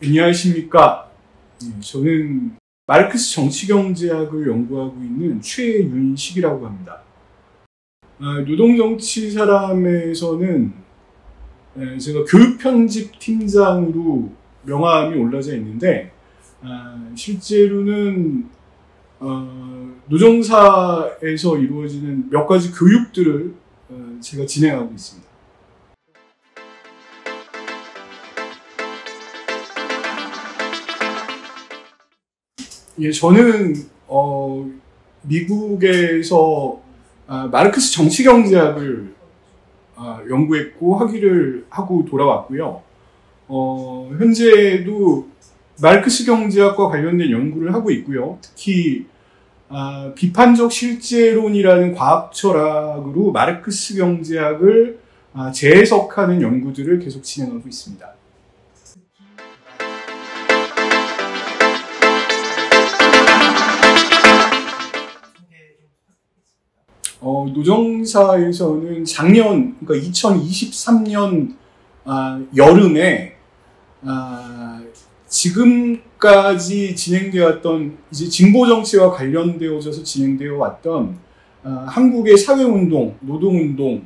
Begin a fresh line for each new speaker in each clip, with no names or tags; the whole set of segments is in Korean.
안녕하십니까. 저는 마르크스 정치경제학을 연구하고 있는 최윤식이라고 합니다. 노동정치 사람에서는 제가 교육편집팀장으로 명함이 올라져 있는데, 실제로는 노정사에서 이루어지는 몇 가지 교육들을 제가 진행하고 있습니다. 예, 저는 미국에서 마르크스 정치경제학을 연구했고 학위를 하고 돌아왔고요. 현재도 마르크스 경제학과 관련된 연구를 하고 있고요. 특히 비판적 실제론이라는 과학 철학으로 마르크스 경제학을 재해석하는 연구들을 계속 진행하고 있습니다. 노정사에서는 작년, 그러니까 2023년 여름에 지금까지 진행되었던 이제 진보 정치와 관련되어져서 진행되어 왔던 한국의 사회운동, 노동운동,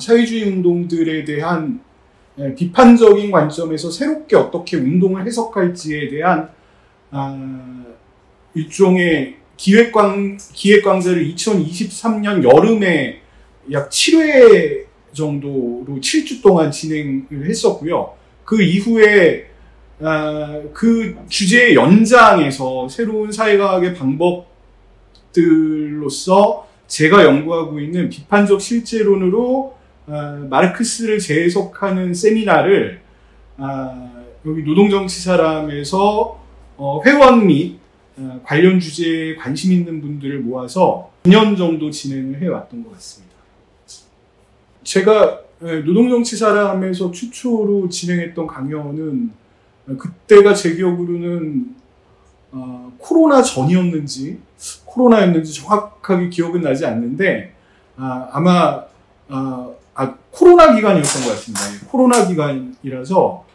사회주의 운동들에 대한 비판적인 관점에서 새롭게 어떻게 운동을 해석할지에 대한 일종의 기획강좌를 2023년 여름에 약 7회 정도로 7주 동안 진행을 했었고요. 그 이후에 그 주제의 연장에서 새로운 사회과학의 방법들로서 제가 연구하고 있는 비판적 실제론으로 마르크스를 재해석하는 세미나를 여기 노동정치사람에서 회원 및 관련 주제에 관심 있는 분들을 모아서 2년 정도 진행을 해왔던 것 같습니다. 제가 노동정치사람에서 최초로 진행했던 강연은 그때가 제 기억으로는 코로나 전이었는지 코로나였는지 정확하게 기억은 나지 않는데 아마 코로나 기간이었던 것 같습니다. 코로나 기간이라서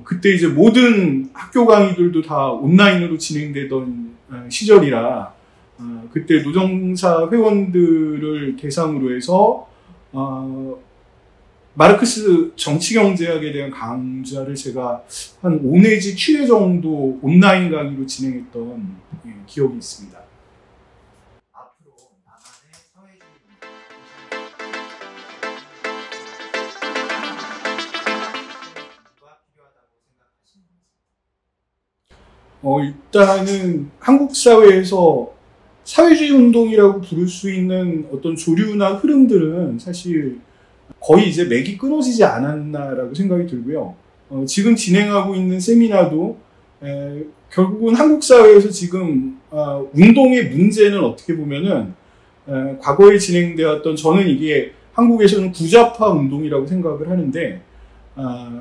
그때 이제 모든 학교 강의들도 다 온라인으로 진행되던 시절이라 그때 노정사 회원들을 대상으로 해서 마르크스 정치경제학에 대한 강좌를 제가 한 5 내지 7회 정도 온라인 강의로 진행했던 기억이 있습니다.
앞으로 나만의 사회주의
일단은 한국 사회에서 사회주의 운동이라고 부를 수 있는 어떤 조류나 흐름들은 사실 거의 이제 맥이 끊어지지 않았나라고 생각이 들고요. 지금 진행하고 있는 세미나도 결국은 한국 사회에서 지금 운동의 문제는 어떻게 보면은 과거에 진행되었던, 저는 이게 한국에서는 구좌파 운동이라고 생각을 하는데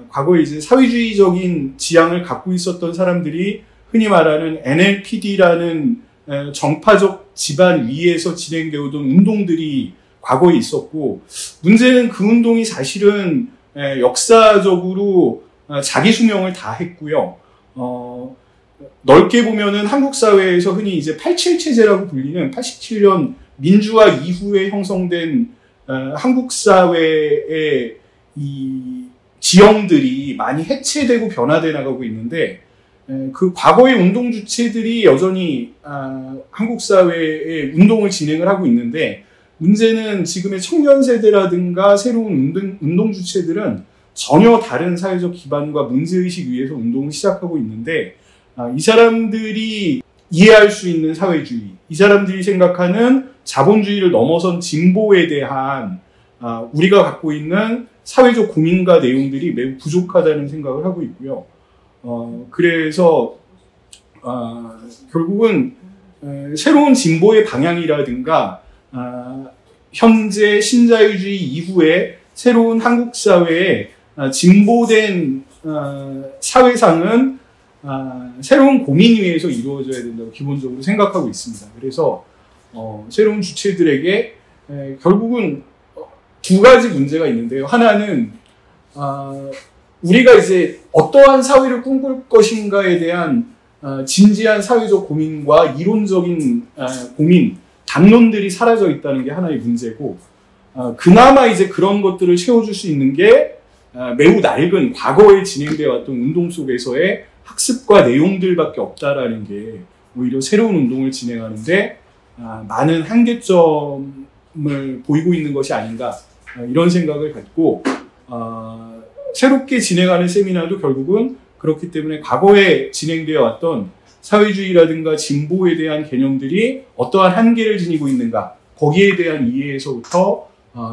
과거에 이제 사회주의적인 지향을 갖고 있었던 사람들이 흔히 말하는 NLPD라는 정파적 지반 위에서 진행되어던 운동들이 과거에 있었고, 문제는 그 운동이 사실은 역사적으로 자기 수명을 다 했고요. 넓게 보면은 한국 사회에서 흔히 이제 87 체제라고 불리는 87년 민주화 이후에 형성된 한국 사회의 이 지형들이 많이 해체되고 변화돼 나가고 있는데, 그 과거의 운동 주체들이 여전히 한국 사회의 운동을 진행을 하고 있는데, 문제는 지금의 청년 세대라든가 새로운 운동 주체들은 전혀 다른 사회적 기반과 문제의식 위에서 운동을 시작하고 있는데, 이 사람들이 이해할 수 있는 사회주의, 이 사람들이 생각하는 자본주의를 넘어선 진보에 대한 우리가 갖고 있는 사회적 고민과 내용들이 매우 부족하다는 생각을 하고 있고요. 그래서 결국은 새로운 진보의 방향이라든가 현재 신자유주의 이후에 새로운 한국 사회의 진보된 사회상은 새로운 고민 위에서 이루어져야 된다고 기본적으로 생각하고 있습니다. 그래서 새로운 주체들에게 결국은 두 가지 문제가 있는데요. 하나는 우리가 이제 어떠한 사회를 꿈꿀 것인가에 대한 진지한 사회적 고민과 이론적인 고민, 담론들이 사라져 있다는 게 하나의 문제고, 그나마 이제 그런 것들을 채워줄 수 있는 게 매우 낡은 과거에 진행되어 왔던 운동 속에서의 학습과 내용들밖에 없다라는 게 오히려 새로운 운동을 진행하는데 많은 한계점을 보이고 있는 것이 아닌가, 이런 생각을 갖고 새롭게 진행하는 세미나도 결국은 그렇기 때문에 과거에 진행되어 왔던 사회주의라든가 진보에 대한 개념들이 어떠한 한계를 지니고 있는가, 거기에 대한 이해에서부터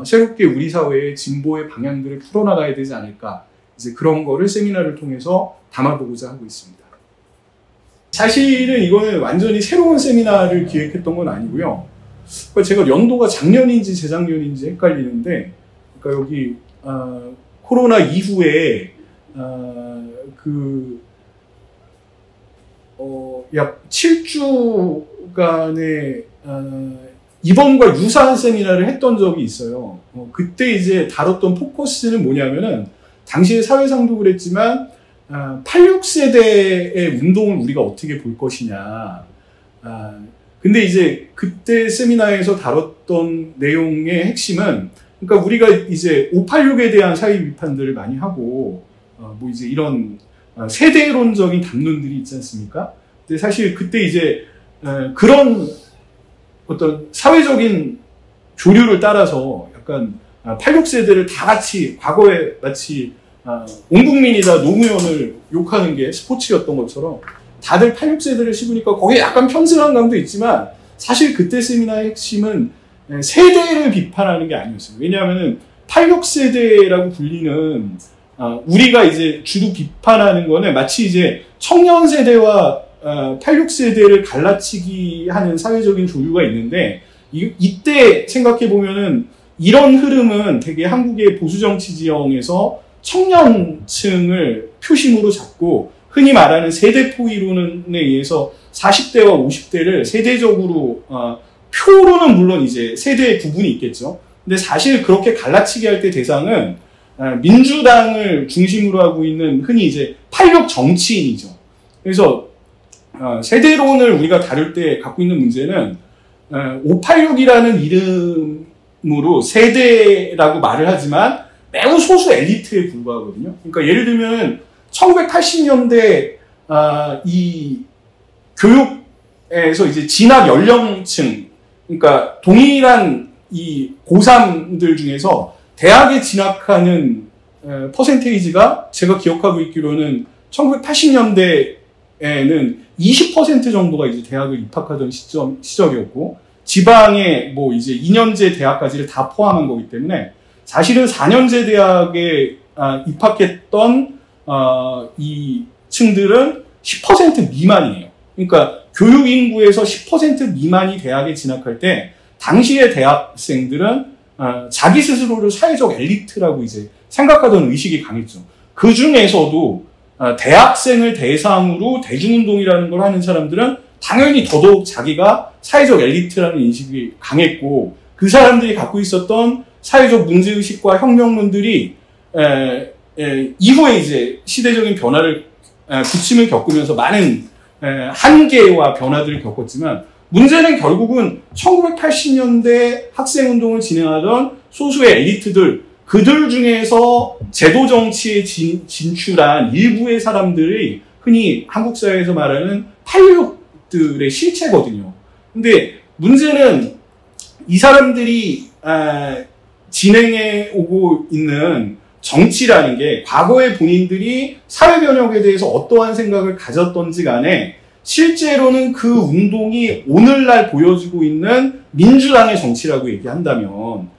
새롭게 우리 사회의 진보의 방향들을 풀어나가야 되지 않을까, 이제 그런 거를 세미나를 통해서 담아보고자 하고 있습니다. 사실은 이거는 완전히 새로운 세미나를 기획했던 건 아니고요. 그러니까 제가 연도가 작년인지 재작년인지 헷갈리는데, 그러니까 여기 코로나 이후에 약 7주간의 이번과 유사한 세미나를 했던 적이 있어요. 그때 이제 다뤘던 포커스는 뭐냐면은, 당시에 사회상도 그랬지만 86세대의 운동을 우리가 어떻게 볼 것이냐. 근데 이제 그때 세미나에서 다뤘던 내용의 핵심은, 그러니까 우리가 이제 586에 대한 사회 비판들을 많이 하고 뭐 이제 이런 세대론적인 담론들이 있지 않습니까? 근데 사실 그때 이제 그런 어떤 사회적인 조류를 따라서 약간 86세대를 다 같이 과거에 마치 온 국민이 다 노무현을 욕하는 게 스포츠였던 것처럼 다들 86세대를 씹으니까 거기에 약간 편승한 감도 있지만, 사실 그때 세미나의 핵심은 세대를 비판하는 게 아니었어요. 왜냐하면 86세대라고 불리는 우리가 이제 주로 비판하는 거는 마치 이제 청년 세대와 86세대를 갈라치기 하는 사회적인 조류가 있는데, 이때 생각해 보면은 이런 흐름은 되게 한국의 보수정치 지형에서 청년층을 표심으로 잡고, 흔히 말하는 세대포 이론에 의해서 40대와 50대를 세대적으로 표로는 물론 이제 세대의 구분이 있겠죠. 근데 사실 그렇게 갈라치기 할 때 대상은 민주당을 중심으로 하고 있는 흔히 이제 86 정치인이죠. 그래서 세대론을 우리가 다룰 때 갖고 있는 문제는 586이라는 이름으로 세대라고 말을 하지만 매우 소수 엘리트에 불과하거든요. 그러니까 예를 들면 1980년대 이 교육에서 이제 진학 연령층, 그러니까 동일한 이 고3들 중에서 대학에 진학하는 퍼센테이지가 제가 기억하고 있기로는 1980년대에는 20% 정도가 이제 대학을 입학하던 시절이었고, 지방의 뭐 이제 2년제 대학까지를 다 포함한 거기 때문에 사실은 4년제 대학에 입학했던 이 층들은 10% 미만이에요. 그러니까 교육 인구에서 10% 미만이 대학에 진학할 때 당시의 대학생들은 자기 스스로를 사회적 엘리트라고 이제 생각하던 의식이 강했죠. 그 중에서도 대학생을 대상으로 대중운동이라는 걸 하는 사람들은 당연히 더더욱 자기가 사회적 엘리트라는 인식이 강했고, 그 사람들이 갖고 있었던 사회적 문제의식과 혁명론들이 이후에 이제 시대적인 변화를 부침을 겪으면서 많은 한계와 변화들을 겪었지만, 문제는 결국은 1980년대 학생운동을 진행하던 소수의 엘리트들, 그들 중에서 제도 정치에 진출한 일부의 사람들이 흔히 한국 사회에서 말하는 86들의 실체거든요. 근데 문제는 이 사람들이 진행해 오고 있는 정치라는 게 과거에 본인들이 사회 변혁에 대해서 어떠한 생각을 가졌던지 간에 실제로는 그 운동이 오늘날 보여주고 있는 민주당의 정치라고 얘기한다면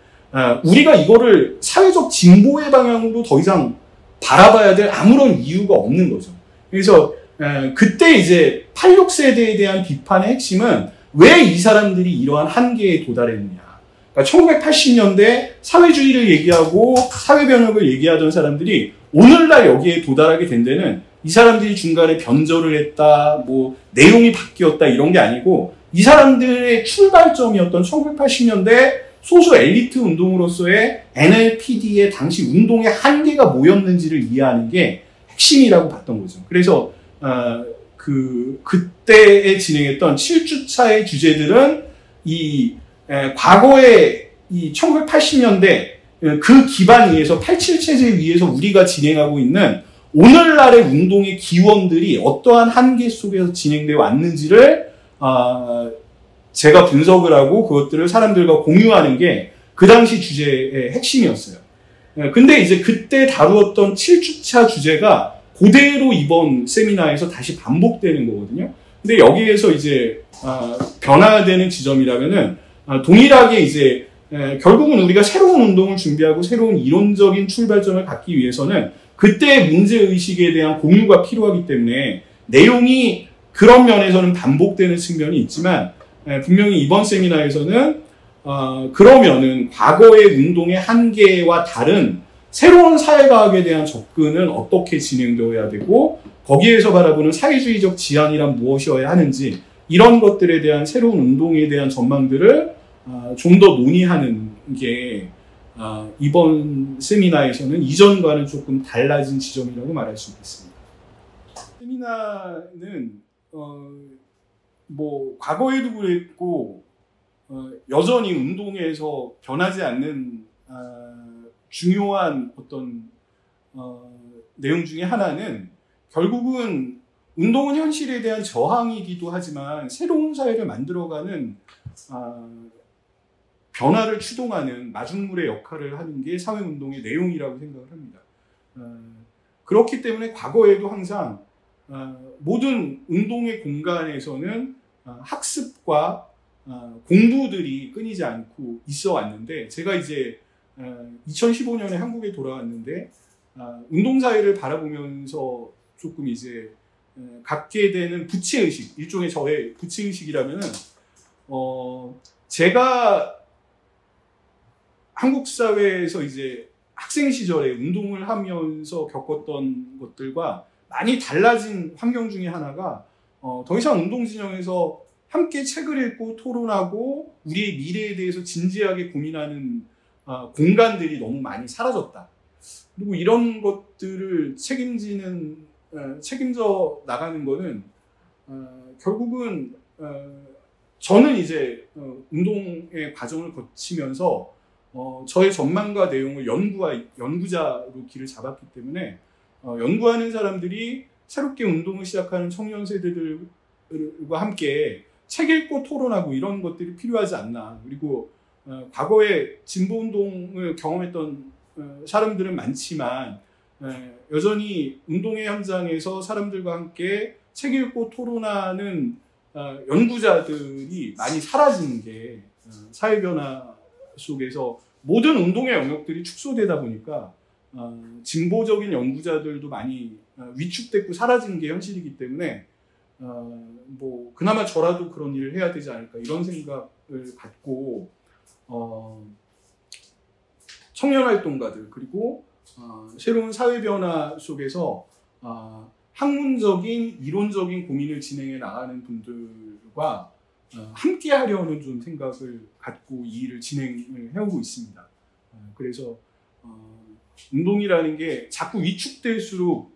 우리가 이거를 사회적 진보의 방향으로 더 이상 바라봐야 될 아무런 이유가 없는 거죠. 그래서 그때 이제 86세대에 대한 비판의 핵심은 왜 이 사람들이 이러한 한계에 도달했느냐. 그러니까 1980년대 사회주의를 얘기하고 사회변혁을 얘기하던 사람들이 오늘날 여기에 도달하게 된 데는 이 사람들이 중간에 변절을 했다, 뭐 내용이 바뀌었다 이런 게 아니고 이 사람들의 출발점이었던 1980년대 소수 엘리트 운동으로서의 NLPD의 당시 운동의 한계가 뭐였는지를 이해하는 게 핵심이라고 봤던 거죠. 그래서 그때에 진행했던 7주차의 주제들은 과거에 이 1980년대 그 기반 위에서 87 체제 위에서 우리가 진행하고 있는 오늘날의 운동의 기원들이 어떠한 한계 속에서 진행되어 왔는지를 제가 분석을 하고 그것들을 사람들과 공유하는 게 그 당시 주제의 핵심이었어요. 근데 이제 그때 다루었던 7주차 주제가 그대로 이번 세미나에서 다시 반복되는 거거든요. 근데 여기에서 이제 변화되는 지점이라면은 동일하게 이제 결국은 우리가 새로운 운동을 준비하고 새로운 이론적인 출발점을 갖기 위해서는 그때의 문제의식에 대한 공유가 필요하기 때문에 내용이 그런 면에서는 반복되는 측면이 있지만 분명히 이번 세미나에서는 그러면은 과거의 운동의 한계와 다른 새로운 사회과학에 대한 접근은 어떻게 진행되어야 되고 거기에서 바라보는 사회주의적 지향이란 무엇이어야 하는지 이런 것들에 대한 새로운 운동에 대한 전망들을 좀 더 논의하는 게 이번 세미나에서는 이전과는 조금 달라진 지점이라고 말할 수 있겠습니다. 세미나는 뭐 과거에도 그랬고 여전히 운동에서 변하지 않는 중요한 어떤 내용 중에 하나는 결국은 운동은 현실에 대한 저항이기도 하지만 새로운 사회를 만들어가는 변화를 추동하는 마중물의 역할을 하는 게 사회운동의 내용이라고 생각을 합니다. 그렇기 때문에 과거에도 항상 모든 운동의 공간에서는 학습과 공부들이 끊이지 않고 있어 왔는데 제가 이제 2015년에 한국에 돌아왔는데 운동사회를 바라보면서 조금 이제 갖게 되는 부채의식, 일종의 저의 부채의식이라면은 제가 한국 사회에서 이제 학생 시절에 운동을 하면서 겪었던 것들과 많이 달라진 환경 중에 하나가 더 이상 운동 진영에서 함께 책을 읽고 토론하고 우리의 미래에 대해서 진지하게 고민하는 공간들이 너무 많이 사라졌다. 그리고 이런 것들을 책임져 나가는 거는 결국은 저는 이제 운동의 과정을 거치면서 저의 전망과 내용을 연구자로 길을 잡았기 때문에 연구하는 사람들이 새롭게 운동을 시작하는 청년 세대들과 함께 책 읽고 토론하고 이런 것들이 필요하지 않나. 그리고 과거에 진보운동을 경험했던 사람들은 많지만 여전히 운동의 현장에서 사람들과 함께 책 읽고 토론하는 연구자들이 많이 사라지는 게 사회 변화 속에서 모든 운동의 영역들이 축소되다 보니까 진보적인 연구자들도 많이 위축됐고 사라지는 게 현실이기 때문에 뭐 그나마 저라도 그런 일을 해야 되지 않을까 이런 생각을 갖고 청년 활동가들 그리고 새로운 사회 변화 속에서 학문적인 이론적인 고민을 진행해 나가는 분들과 함께 하려는 좀 생각을 갖고 이 일을 진행을 해오고 있습니다. 그래서 운동이라는 게 자꾸 위축될수록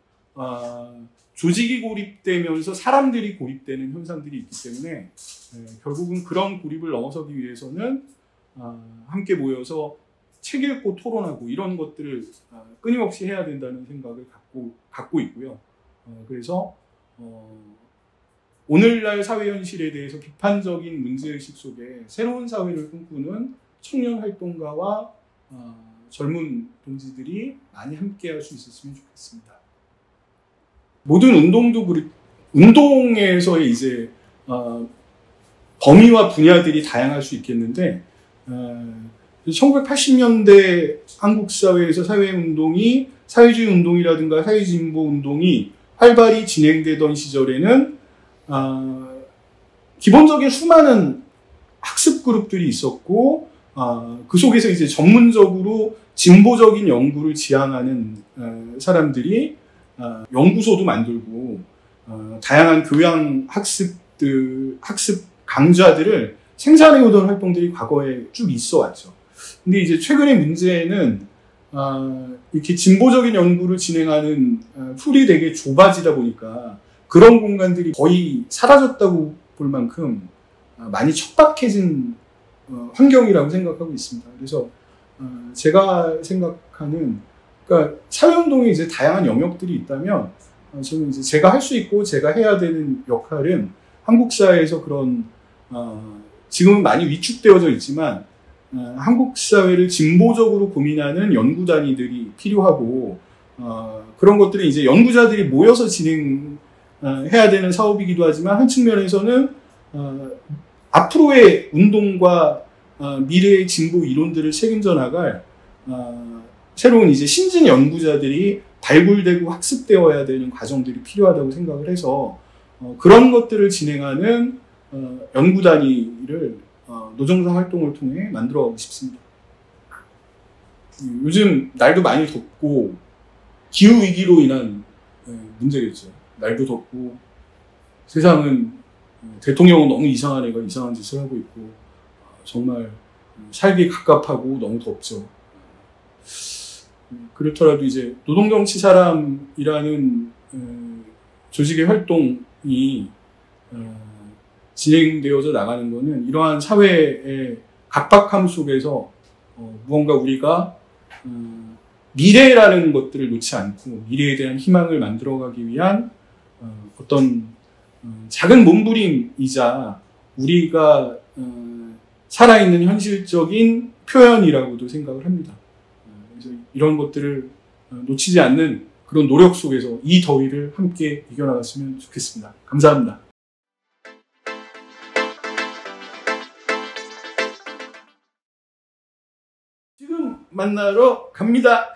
조직이 고립되면서 사람들이 고립되는 현상들이 있기 때문에 결국은 그런 고립을 넘어서기 위해서는 함께 모여서 책 읽고 토론하고 이런 것들을 끊임없이 해야 된다는 생각을 갖고 있고요. 그래서 오늘날 사회 현실에 대해서 비판적인 문제의식 속에 새로운 사회를 꿈꾸는 청년 활동가와 젊은 동지들이 많이 함께 할 수 있었으면 좋겠습니다. 모든 운동에서의 이제 범위와 분야들이 다양할 수 있겠는데 1980년대 한국 사회에서 사회운동이 사회주의 운동이라든가 사회진보 운동이 활발히 진행되던 시절에는 기본적인 수많은 학습 그룹들이 있었고 그 속에서 이제 전문적으로 진보적인 연구를 지향하는 사람들이 연구소도 만들고 다양한 교양 학습 강좌들을 생산해오던 활동들이 과거에 쭉 있어 왔죠. 근데 이제 최근의 문제는 이렇게 진보적인 연구를 진행하는 풀이 되게 좁아지다 보니까 그런 공간들이 거의 사라졌다고 볼 만큼 많이 척박해진 환경이라고 생각하고 있습니다. 그래서 제가 생각하는, 그러니까 사회운동에 이제 다양한 영역들이 있다면 저는 이제 제가 할 수 있고 제가 해야 되는 역할은 한국 사회에서 그런 지금은 많이 위축되어져 있지만 한국 사회를 진보적으로 고민하는 연구 단위들이 필요하고 그런 것들이 이제 연구자들이 모여서 진행해야 되는 사업이기도 하지만 한 측면에서는 앞으로의 운동과 미래의 진보 이론들을 책임져 나갈 새로운 이제 신진 연구자들이 발굴되고 학습되어야 되는 과정들이 필요하다고 생각을 해서 그런 것들을 진행하는 연구 단위를 노정사 활동을 통해 만들어가고 싶습니다. 요즘 날도 많이 덥고 기후 위기로 인한 문제겠죠. 날도 덥고 세상은 대통령은 너무 이상한 애가 이상한 짓을 하고 있고 정말 살기 갑갑하고 너무 덥죠. 그렇더라도 이제 노동정치 사람이라는 조직의 활동이 진행되어져 나가는 것은 이러한 사회의 각박함 속에서 무언가 우리가 미래라는 것들을 놓지 않고 미래에 대한 희망을 만들어가기 위한 어떤 작은 몸부림이자 우리가 살아있는 현실적인 표현이라고도 생각을 합니다. 그래서 이런 것들을 놓치지 않는 그런 노력 속에서 이 더위를 함께 이겨나갔으면 좋겠습니다. 감사합니다. 지금 만나러 갑니다.